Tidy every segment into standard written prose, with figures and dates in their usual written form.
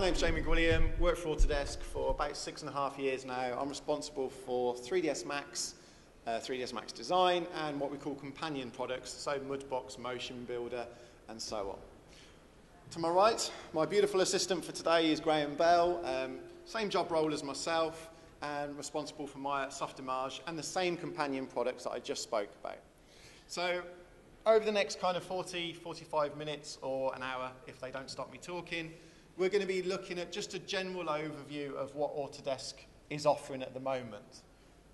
name's Jamie Gwilliam, worked for Autodesk for about 6.5 years now. I'm responsible for 3ds Max, 3ds Max design, and what we call companion products, so Mudbox, Motion Builder, and so on. To my right, my beautiful assistant for today is Graham Bell, same job role as myself, and responsible for my Softimage and the same companion products that I just spoke about. So over the next kind of 45 minutes or an hour, if they don't stop me talking, we're going to be looking at just a general overview of what Autodesk is offering at the moment.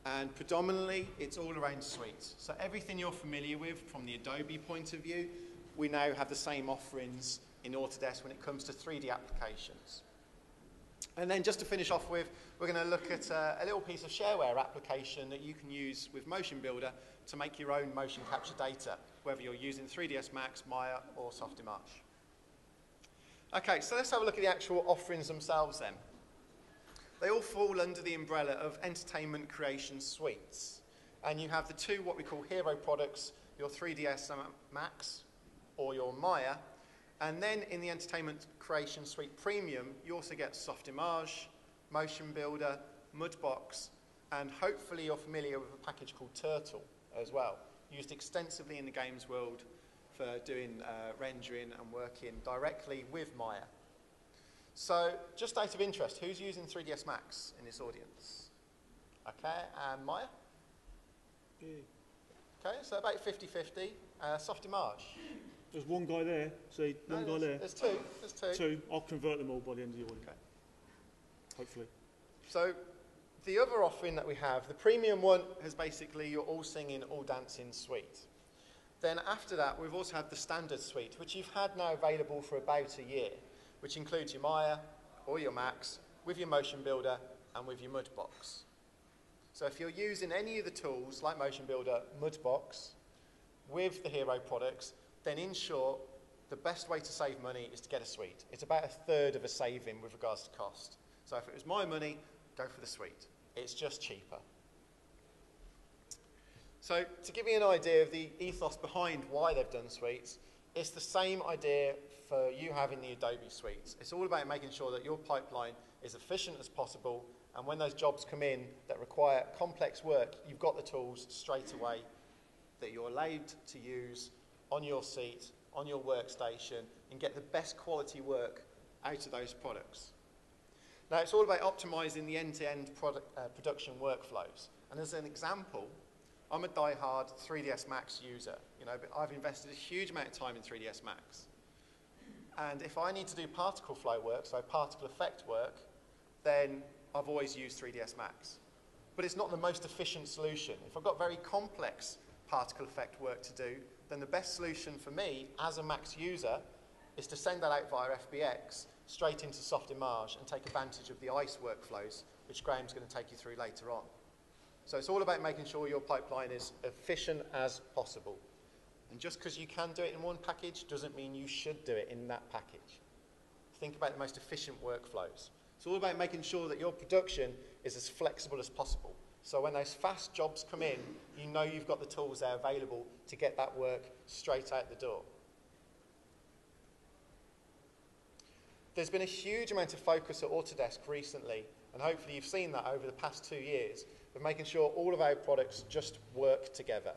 And predominantly, it's all around suites. So everything you're familiar with from the Adobe point of view, we now have the same offerings in Autodesk when it comes to 3D applications. And then just to finish off with, we're going to look at a little piece of shareware application that you can use with Motion Builder to make your own motion capture data, whether you're using 3ds Max, Maya, or Softimage. Okay, so let's have a look at the actual offerings themselves then. They all fall under the umbrella of entertainment creation suites. And you have the two what we call hero products, your 3ds Max or your Maya. And then in the Entertainment Creation Suite Premium, you also get Softimage, Motion Builder, Mudbox, and hopefully you're familiar with a package called Turtle as well, used extensively in the games world for doing rendering and working directly with Maya. So just out of interest, who's using 3ds Max in this audience? Okay, and Maya? Yeah. Okay, so about 50-50. Softimage? There's one guy there, see, one guy there. There's two. Two, I'll convert them all by the end of the audience. Okay. Hopefully. So the other offering that we have, the premium one, is basically your all singing, all dancing suite. Then after that, we've also had the standard suite, which you've had now available for about a year, which includes your Maya or your Max, with your Motion Builder and with your Mudbox. So if you're using any of the tools, like Motion Builder, Mudbox, with the hero products, then in short, the best way to save money is to get a suite. It's about 1/3 of a saving with regards to cost. So if it was my money, go for the suite. It's just cheaper. So to give you an idea of the ethos behind why they've done suites, it's the same idea for you having the Adobe suites. It's all about making sure that your pipeline is efficient as possible, and when those jobs come in that require complex work, you've got the tools straight away that you're allowed to use on your seat, on your workstation, and get the best quality work out of those products. Now, it's all about optimizing the end-to-end production workflows. And as an example, I'm a die-hard 3ds Max user. You know, but I've invested a huge amount of time in 3ds Max. And if I need to do particle flow work, so particle effect work, then I've always used 3ds Max. But it's not the most efficient solution. If I've got very complex particle effect work to do, then the best solution for me as a Max user is to send that out via FBX straight into Softimage and take advantage of the ICE workflows, which Graham's going to take you through later on. So it's all about making sure your pipeline is efficient as possible. And just because you can do it in one package doesn't mean you should do it in that package. Think about the most efficient workflows. It's all about making sure that your production is as flexible as possible. So when those fast jobs come in, you know you've got the tools there available to get that work straight out the door. There's been a huge amount of focus at Autodesk recently, and hopefully you've seen that over the past 2 years, of making sure all of our products just work together.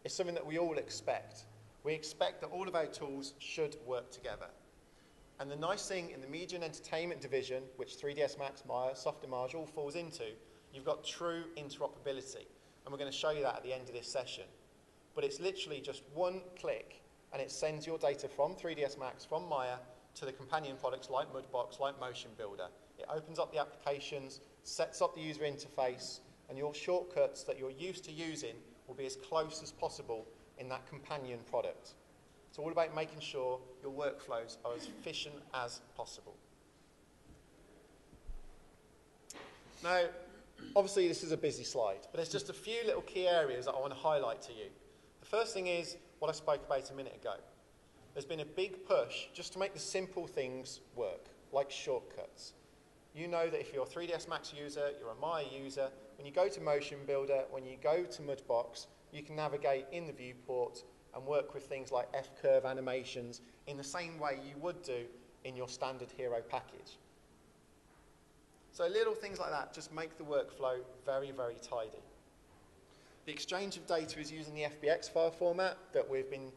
It's something that we all expect. We expect that all of our tools should work together. And the nice thing in the Media and Entertainment division, which 3ds Max, Maya, Softimage all falls into, you've got true interoperability. And we're going to show you that at the end of this session. But it's literally just one click, and it sends your data from 3ds Max, from Maya, to the companion products like Mudbox, like Motion Builder. It opens up the applications, sets up the user interface, and your shortcuts that you're used to using will be as close as possible in that companion product. It's all about making sure your workflows are as efficient as possible. Now, obviously this is a busy slide, but there's just a few little key areas that I want to highlight to you. The first thing is what I spoke about a minute ago. There's been a big push just to make the simple things work, like shortcuts. You know that if you're a 3ds Max user, you're a Maya user, when you go to Motion Builder, when you go to Mudbox, you can navigate in the viewport and work with things like F-curve animations in the same way you would do in your standard hero package. So little things like that just make the workflow very, very tidy. The exchange of data is using the FBX file format that we've been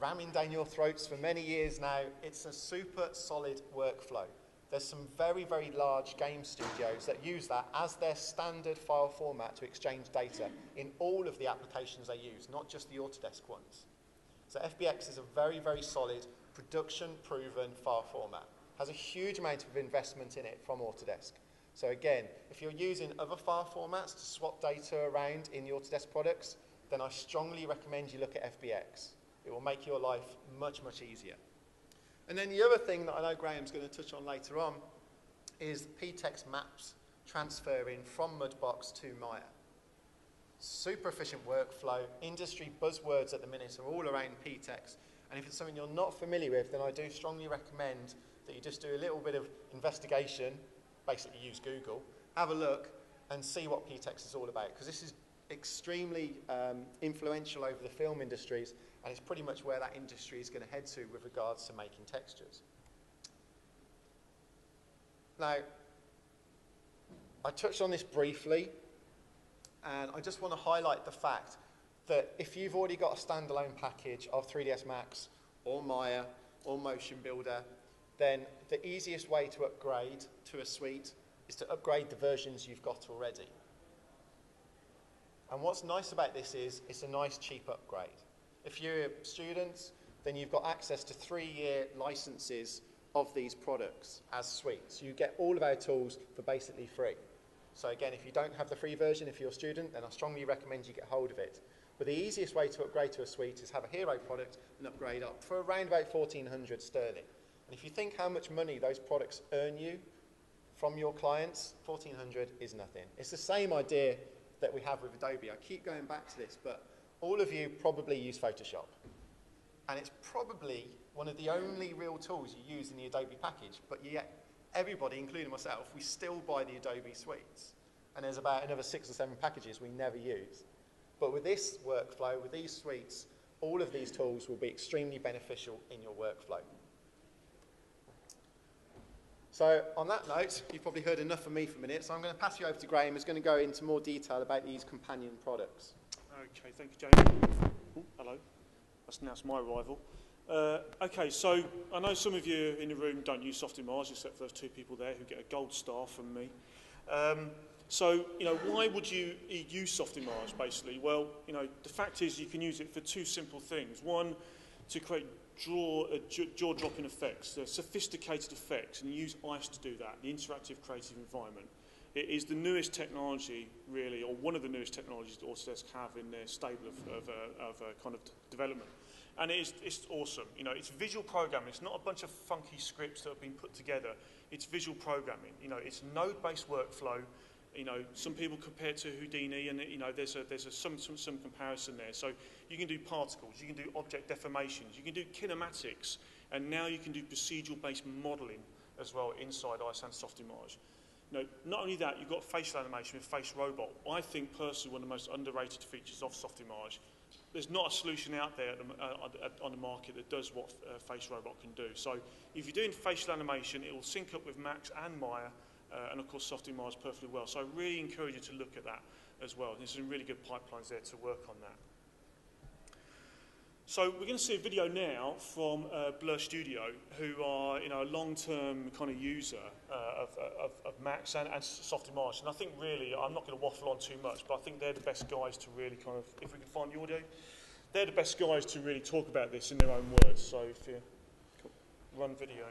ramming down your throats for many years now. It's a super solid workflow. There's some very, very large game studios that use that as their standard file format to exchange data in all of the applications they use, not just the Autodesk ones. So FBX is a very, very solid, production-proven file format. Has a huge amount of investment in it from Autodesk. So again, if you're using other file formats to swap data around in the Autodesk products, then I strongly recommend you look at FBX. It will make your life much, much easier. And then the other thing that I know Graham's going to touch on later on is PTEX maps transferring from Mudbox to Maya. Super efficient workflow. Industry buzzwords at the minute are all around PTEX. And if it's something you're not familiar with, then I do strongly recommend that you just do a little bit of investigation, basically use Google, have a look and see what PTEX is all about. Because this is extremely influential over the film industries, and it's pretty much where that industry is going to head to with regards to making textures. Now, I touched on this briefly, and I just want to highlight the fact that if you've already got a standalone package of 3ds Max or Maya or Motion Builder, then the easiest way to upgrade to a suite is to upgrade the versions you've got already. And what's nice about this is it's a nice cheap upgrade. If you're students, then you've got access to 3-year licenses of these products as suites. You get all of our tools for basically free. So again, if you don't have the free version, if you're a student, then I strongly recommend you get hold of it. But the easiest way to upgrade to a suite is have a hero product and upgrade up for around about 1,400 sterling. And if you think how much money those products earn you from your clients, 1,400 is nothing. It's the same idea that we have with Adobe. I keep going back to this, but all of you probably use Photoshop. And it's probably one of the only real tools you use in the Adobe package, but yet everybody, including myself, we still buy the Adobe suites. And there's about another 6 or 7 packages we never use. But with this workflow, with these suites, all of these tools will be extremely beneficial in your workflow. So on that note, you've probably heard enough from me for a minute, so I'm going to pass you over to Graham, who's going to go into more detail about these companion products. Okay, thank you, James. Hello. That's my arrival. Okay, so I know some of you in the room don't use Softimage, except for those 2 people there who get a gold star from me. So, you know, why would you use Softimage, basically? Well, you know, the fact is you can use it for 2 simple things. One, to create jaw-dropping effects, sophisticated effects, and you use ICE to do that, the interactive creative environment. It is the newest technology, really, or one of the newest technologies that Autodesk have in their stable of kind of development. And it's awesome. You know, it's visual programming. It's not a bunch of funky scripts that have been put together. It's visual programming. You know, it's node-based workflow. You know, some people compare it to Houdini, and you know, there's some comparison there. So you can do particles, you can do object deformations, you can do kinematics, and now you can do procedural-based modelling as well inside ICE and Softimage. You know, not only that, you've got facial animation with Face Robot. I think personally one of the most underrated features of Softimage. There's not a solution out there on the market that does what Face Robot can do. So if you're doing facial animation, it will sync up with Max and Maya. And of course, Softimage perfectly well. So I really encourage you to look at that as well. There's some really good pipelines there to work on that. So we're going to see a video now from Blur Studio, who are, you know, a long-term kind of user of Max and Softimage. And I think really, I'm not going to waffle on too much, but I think they're the best guys to really kind of, if we can find the audio, they're the best guys to really talk about this in their own words. So if you run video.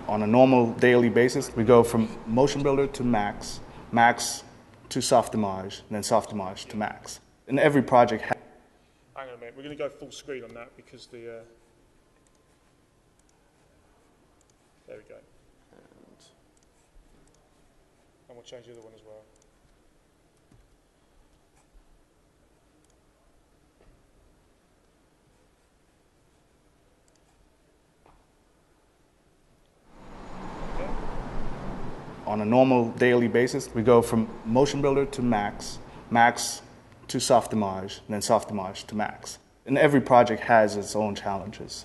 On a normal daily basis, we go from Motion Builder to Max, Max to Softimage, and then Softimage to Max. And every project has... Hang on a minute, we're going to go full screen on that because the... There we go. And we'll change the other one as well. On a normal daily basis, we go from Motion Builder to Max, Max to Softimage, and then Softimage to Max. And every project has its own challenges.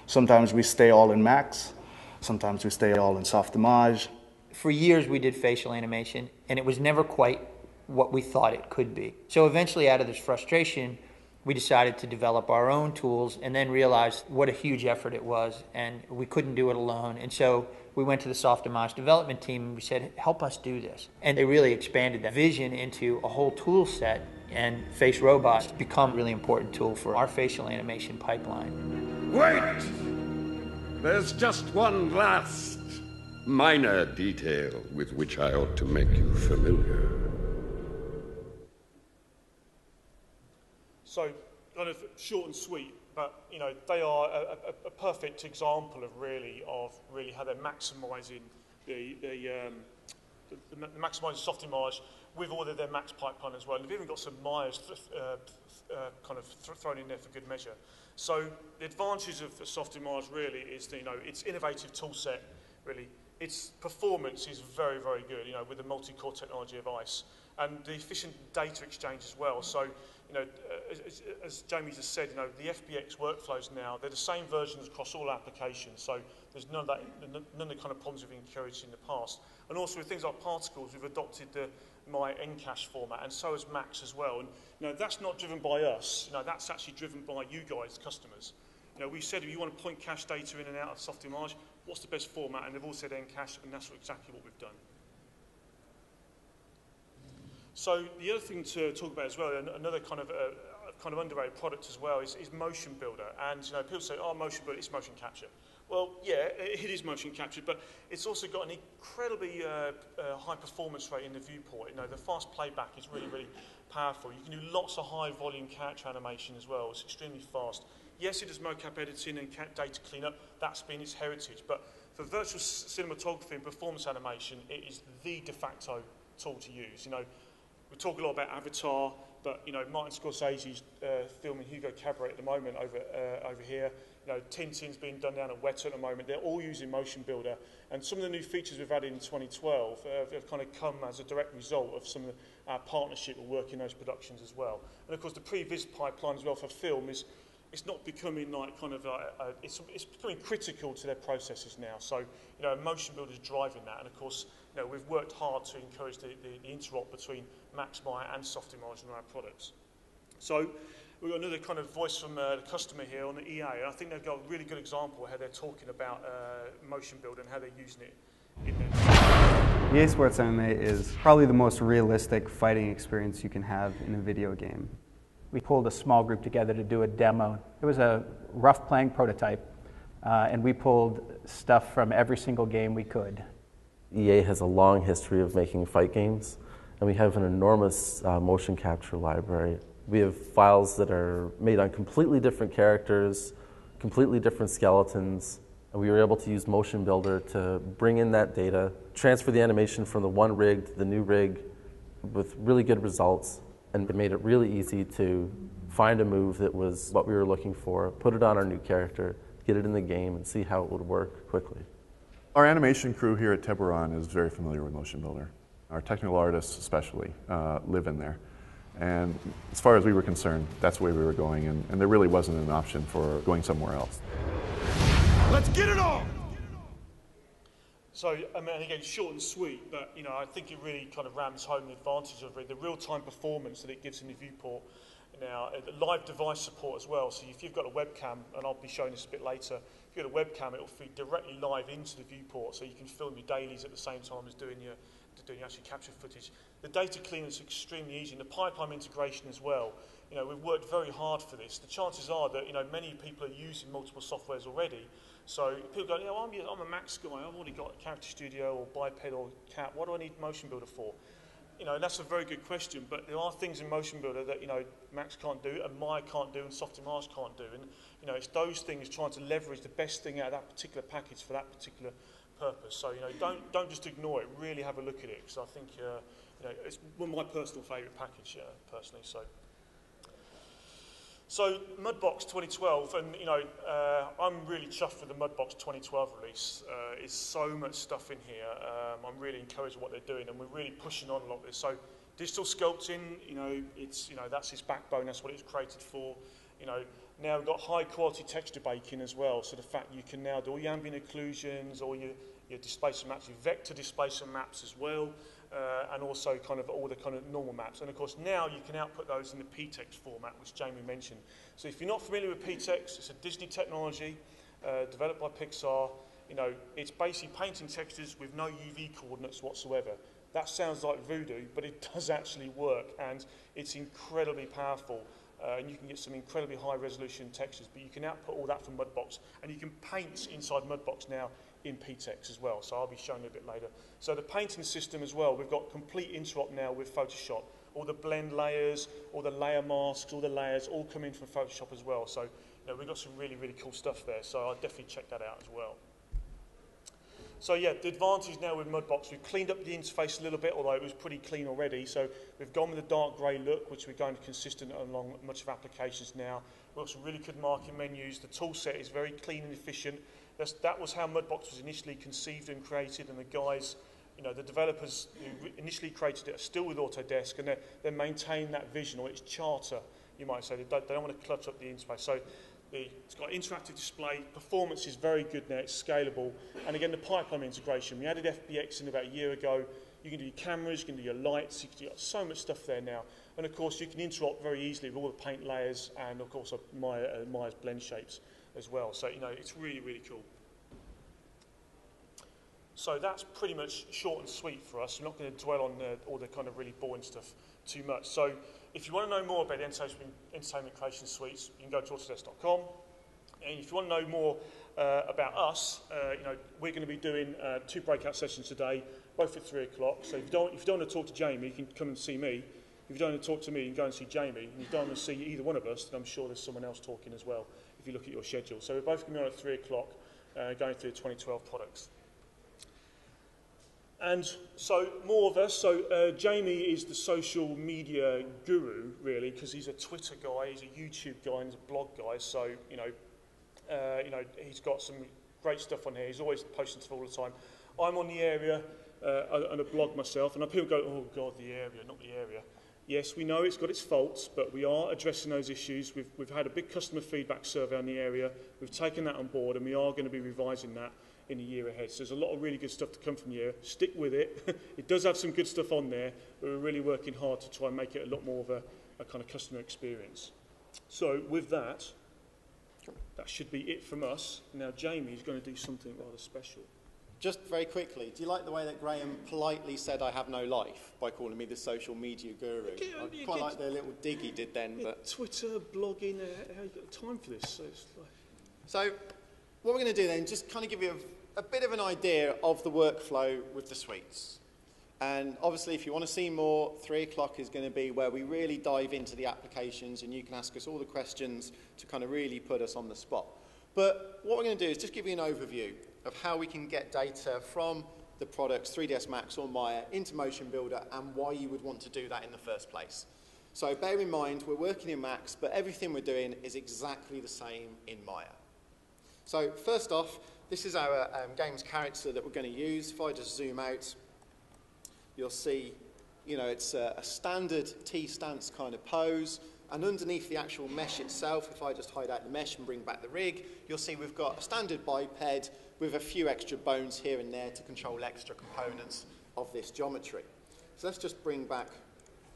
Sometimes we stay all in Max, sometimes we stay all in Softimage. For years we did facial animation, and it was never quite what we thought it could be. So eventually, out of this frustration, we decided to develop our own tools and then realized what a huge effort it was, and we couldn't do it alone. And so we went to the Softimage development team and we said, help us do this. And they really expanded that vision into a whole tool set, and Face Robots become a really important tool for our facial animation pipeline. Wait! There's just one last minor detail with which I ought to make you familiar. So, kind of short and sweet, but you know they are a perfect example of really how they're maximising the maximising Softimage with all of their Max pipeline as well. And they've even got some Myers thrown in there for good measure. So the advantages of Softimage really is that, you know, its innovative tool set, really, its performance is very, very good, you know, with the multi-core technology of ICE, and the efficient data exchange as well. So, you know, as Jamie just said, you know, the FBX workflows now, they're the same versions across all applications, so there's none of the kind of problems we've encouraged in the past. And also with things like particles, we've adopted the my Encache format, and so has Max as well. And you know, that's not driven by us. You know, that's actually driven by you guys, the customers. You know, we said if you want to point cache data in and out of Softimage, what's the best format? And they've all said Encache, and that's exactly what we've done. So the other thing to talk about as well, another kind of underrated product as well, is Motion Builder. And you know, people say, "Oh, Motion Builder, it's motion capture." Well, yeah, it is motion capture, but it's also got an incredibly high performance rate in the viewport. You know, the fast playback is really, really powerful. You can do lots of high volume character animation as well. It's extremely fast. Yes, it does mocap editing and data cleanup. That's been its heritage. But for virtual cinematography and performance animation, it is the de facto tool to use. You know, we talk a lot about Avatar, but you know, Martin Scorsese's filming Hugo Cabaret at the moment over here. You know, Tintin's being done down at Weta at the moment. They're all using Motion Builder, and some of the new features we've added in 2012 have kind of come as a direct result of some of our partnership with work in those productions as well. And of course, the pre-vis pipeline as well for film is it's not becoming like kind of it's becoming critical to their processes now. So you know, Motion Builder is driving that, and of course, you know, we've worked hard to encourage the interop between Max Maya and Softimage in our products. So we've got another kind of voice from the customer here on the EA, and I think they've got a really good example of how they're talking about Motion Builder and how they're using it in their EA Sports MMA is probably the most realistic fighting experience you can have in a video game. We pulled a small group together to do a demo. It was a rough playing prototype, and we pulled stuff from every single game we could. EA has a long history of making fight games, and we have an enormous motion capture library. We have files that are made on completely different characters, completely different skeletons, and we were able to use Motion Builder to bring in that data, transfer the animation from the one rig to the new rig with really good results, and it made it really easy to find a move that was what we were looking for, put it on our new character, get it in the game, and see how it would work quickly. Our animation crew here at Tiburon is very familiar with Motion Builder. Our technical artists especially live in there. And as far as we were concerned, that's the way we were going, and there really wasn't an option for going somewhere else. Let's get it on! So, I mean, again, short and sweet, but you know, I think it really kind of rams home the advantage of the real-time performance that it gives in the viewport. Now, live device support as well. So if you've got a webcam, and I'll be showing this a bit later, if you've got a webcam, it will feed directly live into the viewport, so you can film your dailies at the same time as doing your actual capture footage. The data cleaning is extremely easy, and the pipeline integration as well. You know, we've worked very hard for this. The chances are that, you know, many people are using multiple softwares already. So people go, you know, I'm a Max guy, I've already got a Character Studio or Biped or Cat, what do I need Motion Builder for? You know, that's a very good question, but there are things in Motion Builder that, you know, Max can't do, and Maya can't do, and Softimage can't do. And, you know, it's those things trying to leverage the best thing out of that particular package for that particular purpose. So, you know, don't just ignore it, really have a look at it, because I think, you know, it's one of my personal favourite package, personally, So Mudbox 2012, and you know, I'm really chuffed with the Mudbox 2012 release. It's so much stuff in here. I'm really encouraged with what they're doing, and we're really pushing on a lot of this. So Digital sculpting, that's its backbone. That's what it was created for. Now we've got high quality texture baking as well. So the fact you can now do all your ambient occlusions, all your displacement maps, your vector displacement maps as well, and also kind of all the kind of normal maps. And of course now you can output those in the PTEX format, which Jamie mentioned. So if you're not familiar with PTEX, it's a Disney technology developed by Pixar. It's basically painting textures with no UV coordinates whatsoever. That sounds like voodoo, but it does actually work, and it's incredibly powerful. And you can get some incredibly high resolution textures, but you can output all that from Mudbox, and you can paint inside Mudbox now in PTEX as well, so I'll be showing you a bit later. So the painting system as well, we've got complete interop now with Photoshop. All the blend layers, all the layer masks, all the layers all come in from Photoshop as well. So we've got some really, really cool stuff there, so I'll definitely check that out as well. So yeah, the advantage now with Mudbox, we've cleaned up the interface a little bit, although it was pretty clean already. So we've gone with a dark grey look, which we're going to consistent along much of applications now. We've got some really good marking menus. The tool set is very clean and efficient. That was how Mudbox was initially conceived and created, and the guys, the developers who initially created it are still with Autodesk, and they maintain that vision, or its charter, you might say. They don't want to clutter up the interface. So it's got interactive display, performance is very good now, it's scalable, and again the pipeline integration. We added FBX in about a year ago. You can do your cameras, you can do your lights, you've got so much stuff there now, and of course you can interop very easily with all the paint layers and of course Maya's blend shapes as well. So it's really, really cool. So that's pretty much short and sweet for us. I'm not going to dwell on all the kind of really boring stuff too much. So if you want to know more about the entertainment creation suites, you can go to Autodesk.com. And if you want to know more about us, we're going to be doing 2 breakout sessions today, both at 3 o'clock. So if you don't want to talk to Jamie, you can come and see me. If you don't want to talk to me, you can go and see Jamie. And if you don't want to see either one of us, then I'm sure there's someone else talking as well, if you look at your schedule. So we're both going to be on at 3 o'clock, going through the 2012 products. And so more of us, so Jamie is the social media guru, really, because he's a Twitter guy, he's a YouTube guy, and he's a blog guy, so, he's got some great stuff on here, he's always posting stuff all the time. I'm on the area, and a blog myself, and people go, oh God, the area, not the area. Yes, we know it's got its faults, but we are addressing those issues. We've had a big customer feedback survey on the area, we've taken that on board, and we are going to be revising that in the year ahead. So there's a lot of really good stuff to come from here. Stick with it. It does have some good stuff on there, but we're really working hard to try and make it a lot more of a kind of customer experience. So with that, that should be it from us. Now Jamie's going to do something rather special. Just very quickly, do you like the way that Graham politely said I have no life by calling me the social media guru? I quite like the little dig he did then. But Twitter, blogging, how you got time for this? So what we're going to do then, just kind of give you a bit of an idea of the workflow with the suites. And obviously, if you want to see more, 3 o'clock is going to be where we really dive into the applications, and you can ask us all the questions to kind of really put us on the spot. But what we're going to do is just give you an overview of how we can get data from the products, 3ds Max or Maya, into Motion Builder, and why you would want to do that in the first place. So bear in mind, we're working in Max, but everything we're doing is exactly the same in Maya. So first off, this is our game's character that we're going to use. If I just zoom out, you'll see, it's a standard T-stance kind of pose. And underneath the actual mesh itself, if I just hide out the mesh and bring back the rig, you'll see we've got a standard biped with a few extra bones here and there to control extra components of this geometry. So let's just bring back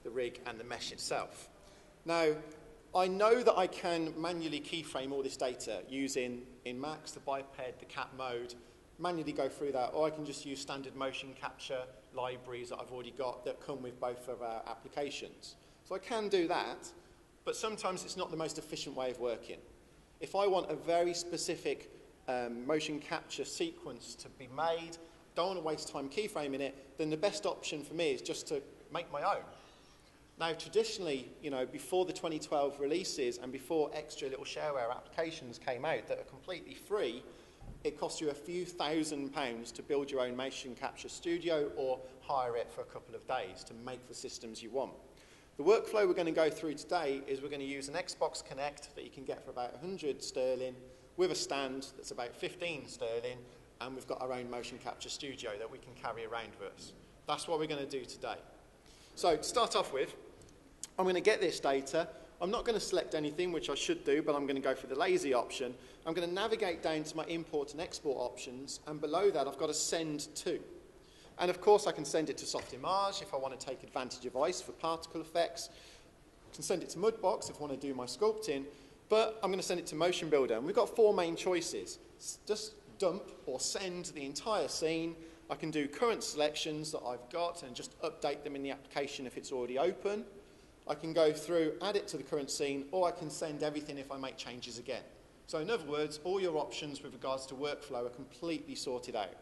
the rig and the mesh itself. Now, I know that I can manually keyframe all this data using, in Max, the biped, the cat mode, manually go through that, or I can just use standard motion capture libraries that I've already got that come with both of our applications. So I can do that, but sometimes it's not the most efficient way of working. If I want a very specific motion capture sequence to be made, don't want to waste time keyframing it, then the best option for me is just to make my own. Now, traditionally, before the 2012 releases and before extra little shareware applications came out that are completely free, it cost you a few £1,000s to build your own motion capture studio or hire it for a couple of days to make the systems you want. The workflow we're going to go through today is we're going to use an Xbox Connect that you can get for about 100 sterling with a stand that's about 15 sterling, and we've got our own motion capture studio that we can carry around with us. That's what we're going to do today. So to start off with, I'm going to get this data. I'm not going to select anything, which I should do, but I'm going to go for the lazy option. I'm going to navigate down to my import and export options, and below that I've got a send to. And of course I can send it to Softimage if I want to take advantage of ice for particle effects. I can send it to Mudbox if I want to do my sculpting, but I'm going to send it to Motion Builder. And we've got 4 main choices. Just dump or send the entire scene. I can do current selections that I've got and just update them in the application if it's already open. I can go through, add it to the current scene, or I can send everything if I make changes again. So in other words, all your options with regards to workflow are completely sorted out.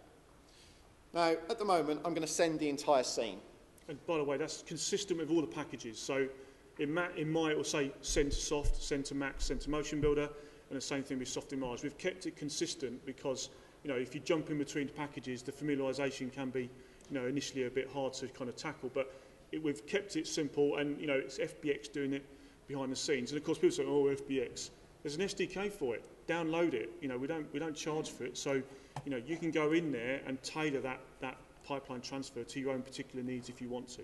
Now, at the moment, I'm going to send the entire scene. And by the way, that's consistent with all the packages. So in my, it will say send to Soft, send to Max, send to Motion Builder, and the same thing with Softimage. We've kept it consistent because, you know, if you jump in between the packages, the familiarisation can be, you know, initially a bit hard to kind of tackle. But we've kept it simple, and, you know, it's FBX doing it behind the scenes. And of course, people say, "Oh, FBX." There's an SDK for it. Download it. You know, we don't charge for it. So, you know, you can go in there and tailor that pipeline transfer to your own particular needs if you want to.